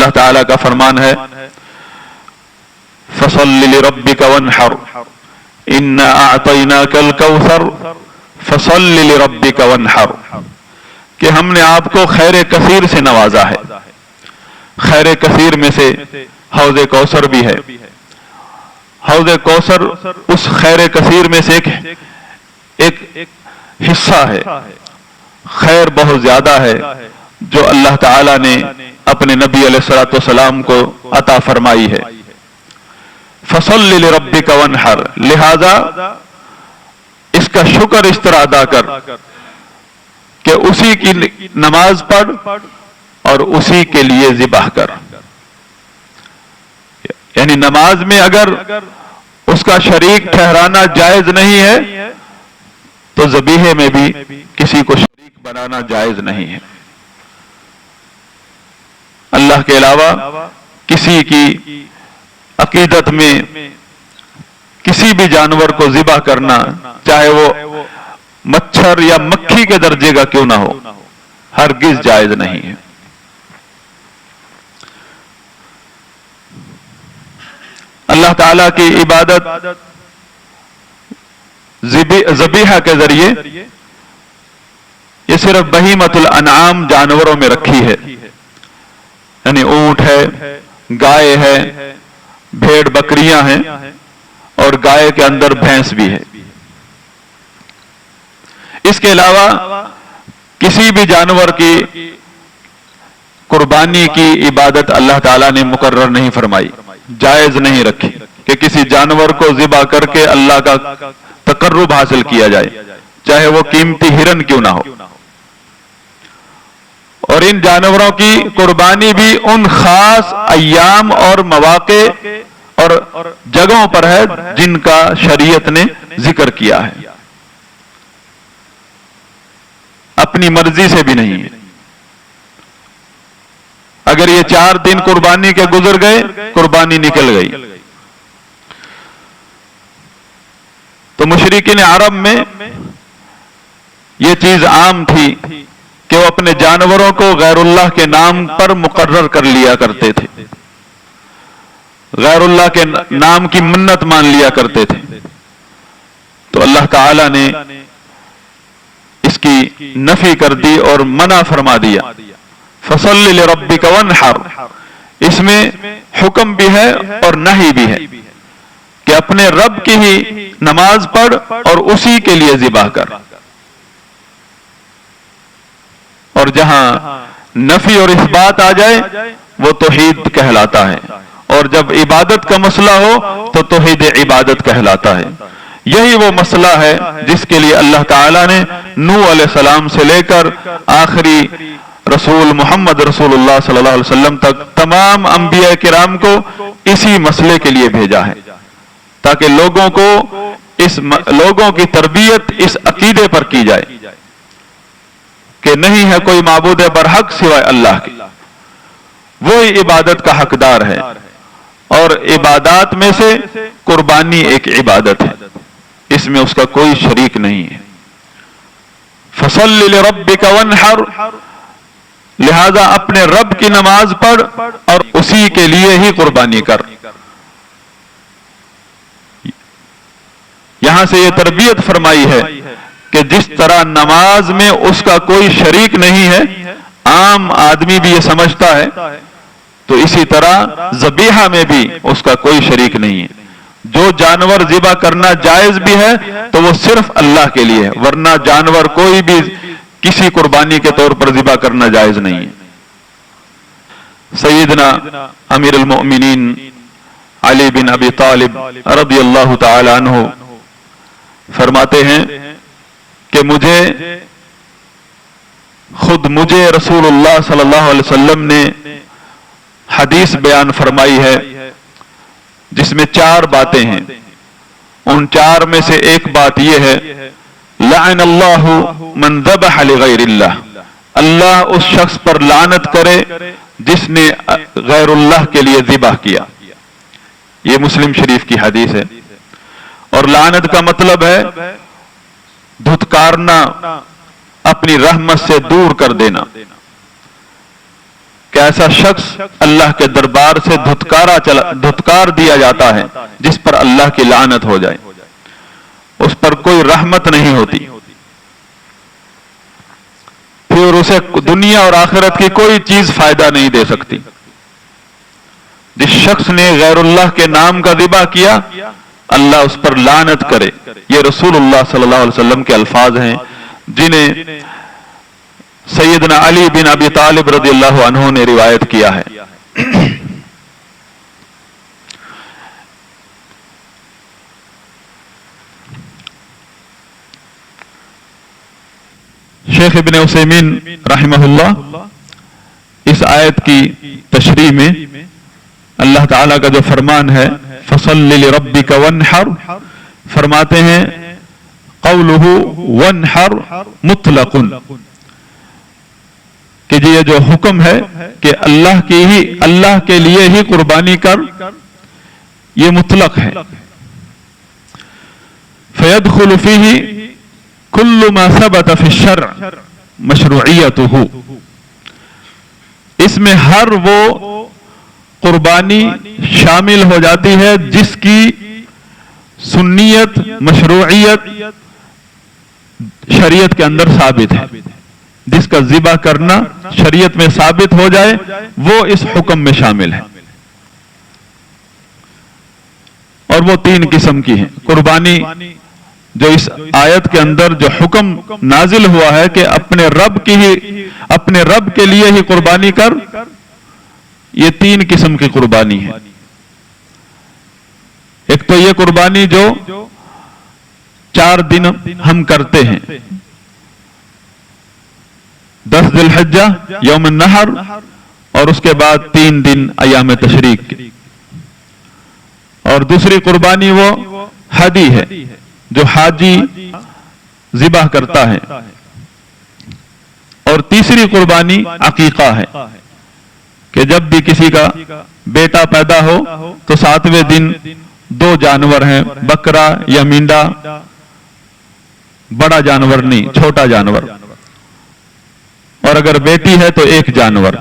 अल्लाह ताला का फरमान है, फसल्लि लिरब्बिका वन्हर इन्ना अअतैनाकल कौसर फसल्लि लिरब्बिका वन्हर, कि हमने आपको खैर कसीर से नवाजा है। खैर कसीर में से हौज़े कौसर भी है। हौज़े कौसर उस खैर कसीर में से एक हिस्सा है, खैर बहुत ज्यादा है जो अल्लाह ताला ने अपने नबी अलैहिस्सलातु वस्सलाम को अता फरमाई है। फसल्लि लिरब्बिका वन्हर, लिहाजा इसका शुक्र इस तरह अदा कर कि उसी की नमाज पढ़ और उसी के लिए ज़िबाह कर। यानी नमाज में अगर उसका शरीक ठहराना जायज नहीं है तो ज़बीहे में भी किसी को शरीक बनाना जायज नहीं है। अल्लाह के अलावा किसी की अकीदत में किसी भी जानवर को ज़िबा करना, चाहे वो मच्छर या मक्खी के दर्जे का क्यों ना हो, हरगिज जायज नहीं है। अल्लाह ताला की इबादत ज़बीहा के जरिए ये सिर्फ बहीमतुल अनआम जानवरों में रखी है, यानी ऊंट है, गाय है, भेड़ बकरियां हैं और गाय के अंदर भैंस भी है। इसके अलावा किसी भी जानवर की कुर्बानी की इबादत अल्लाह ताला ने मुकर्रर नहीं फरमाई, जायज नहीं रखी कि किसी जानवर को ज़िबा करके अल्लाह का तकर्रुब हासिल किया जाए, चाहे वो कीमती हिरन क्यों ना हो। और इन जानवरों की कुर्बानी भी उन खास अय्याम और मवाक़े और जगहों पर है जिनका शरीयत ने जिक्र किया है, अपनी मर्जी से भी नहीं है। अगर ये 4 दिन कुर्बानी के गुजर गए, कुर्बानी निकल गई, तो मुशरिकीन अरब में ये चीज आम थी कि वो अपने जानवरों को गैरुल्लाह के नाम पर मुकर्रर कर लिया करते थे, गैरुल्लाह के नाम की मन्नत मान लिया करते थे। तो अल्लाह ताला ने इसकी नफी कर दी और मना फरमा दिया, फसल्लि लिरब्बिका वन्हर। इसमें हुक्म भी है और नही भी है कि अपने रब की ही नमाज पढ़ और उसी के लिए ज़िबाह कर। और जहां नफी और इस्बात आ जाए वो तौहीद कहलाता है, और जब इबादत का मसला हो तो तौहीद इबादत कहलाता है। यही वो मसला है जिसके लिए अल्लाह ताला ने नूह अलैहिस्सलाम से लेकर आखिरी रसूल मोहम्मद रसूलुल्लाह सल्लल्लाहु अलैहि वसल्लम तक तमाम अंबिया किराम को इसी मसले के लिए भेजा है, ताकि लोगों की तरबियत इस अकीदे पर की जाए कि नहीं है कोई माबूद बरहक सिवाय अल्लाह के, वो ही इबादत का हकदार है। और इबादत में से कुर्बानी एक इबादत है, इसमें उसका कोई शरीक नहीं है। फसल्लि लिरब्बिका वन्हर, लिहाजा अपने रब की नमाज पढ़ और उसी के लिए ही कुर्बानी कर। यहां से यह तरबियत फरमाई है कि जिस तरह नमाज में उसका कोई शरीक नहीं है, आम आदमी भी यह समझता है, तो इसी तरह ज़बीहा में भी उसका कोई शरीक नहीं है। जो जानवर ज़िबा करना जायज भी है तो वो सिर्फ अल्लाह के लिए है, वरना जानवर कोई भी किसी कुर्बानी के तौर पर ज़िबा करना जायज नहीं है। सैयदना अमीरुल मोमिनीन अली बिन अबी तालिब रज़ियल्लाहु ताला अन्हु फरमाते हैं कि मुझे रसूलुल्लाह सल्लल्लाहु अलैहि वसल्लम ने हदीस बयान फरमाई है जिसमें 4 बातें हैं। उन 4 में से एक बात यह है, लअनल्लाहु मन ज़बह लिगैरिल्लाह, अल्लाह उस शख्स पर लानत करे जिसने गैरुल्लाह के लिए ज़िबाह किया। यह मुस्लिम शरीफ की हदीस है। और लानत का मतलब है धुतकारना, अपनी रहमत से दूर कर देना। کہ ایسا شخص اللہ کے دربار سے دھتکار دیا جاتا ہے جس پر اللہ کی لعنت ہو جائے، اس پر کوئی رحمت نہیں ہوتی، پھر اسے دنیا اور آخرت کی کوئی چیز فائدہ نہیں دے سکتی۔ جس شخص نے غیر اللہ کے نام کا ذبح کیا، اللہ اس پر لعنت کرے۔ یہ رسول اللہ صلی اللہ علیہ وسلم کے الفاظ ہیں جنہیں سیدنا علی بن ابی طالب رضی اللہ عنہ نے روایت کیا ہے۔ شیخ ابن عثیمین رحمہ اللہ اس آیت کی تشریح میں اللہ تعالیٰ کا جو فرمان ہے فَصَلِّ لِرَبِّكَ وَانْحَرْ، فرماتے ہیں قَوْلُهُ وَانْحَرْ مُطْلَقٌ، کہ یہ جو حکم ہے کہ اللہ کے لیے ہی قربانی کر، یہ مطلق ہے۔ فَيَدْخُلُ فِيهِ كُلُّ مَا ثَبَتَ فِي الشَّرْعِ مشروعیتُهُ، اس میں ہر وہ قربانی شامل ہو جاتی ہے جس کی سنیت، مشروعیت شریعت کے اندر ثابت ہے، جس کا ذبح کرنا شریعت میں ثابت ہو جائے وہ اس حکم میں شامل ہے۔ اور وہ تین قسم کی ہیں قربانی جو اس آیت کے اندر جو حکم نازل ہوا ہے کہ اپنے رب کے لیے ہی قربانی کر، یہ تین قسم کی قربانی ہے۔ ایک تو یہ قربانی جو 4 دن ہم کرتے ہیں، 10 ذی الحجہ یوم النحر، اور اس کے بعد 3 دن ایام تشریق کے۔ اور دوسری قربانی وہ ہدی ہے جو حاجی ذبح کرتا ہے، اور تیسری قربانی عقیقہ ہے کہ جب بھی کسی کا بیٹا پیدا ہو تو 7ویں دن 2 جانور ہیں، بکرا یا مینڈا، بڑا جانور نہیں، چھوٹا جانور، اور اگر بیٹی ہے تو 1 جانور۔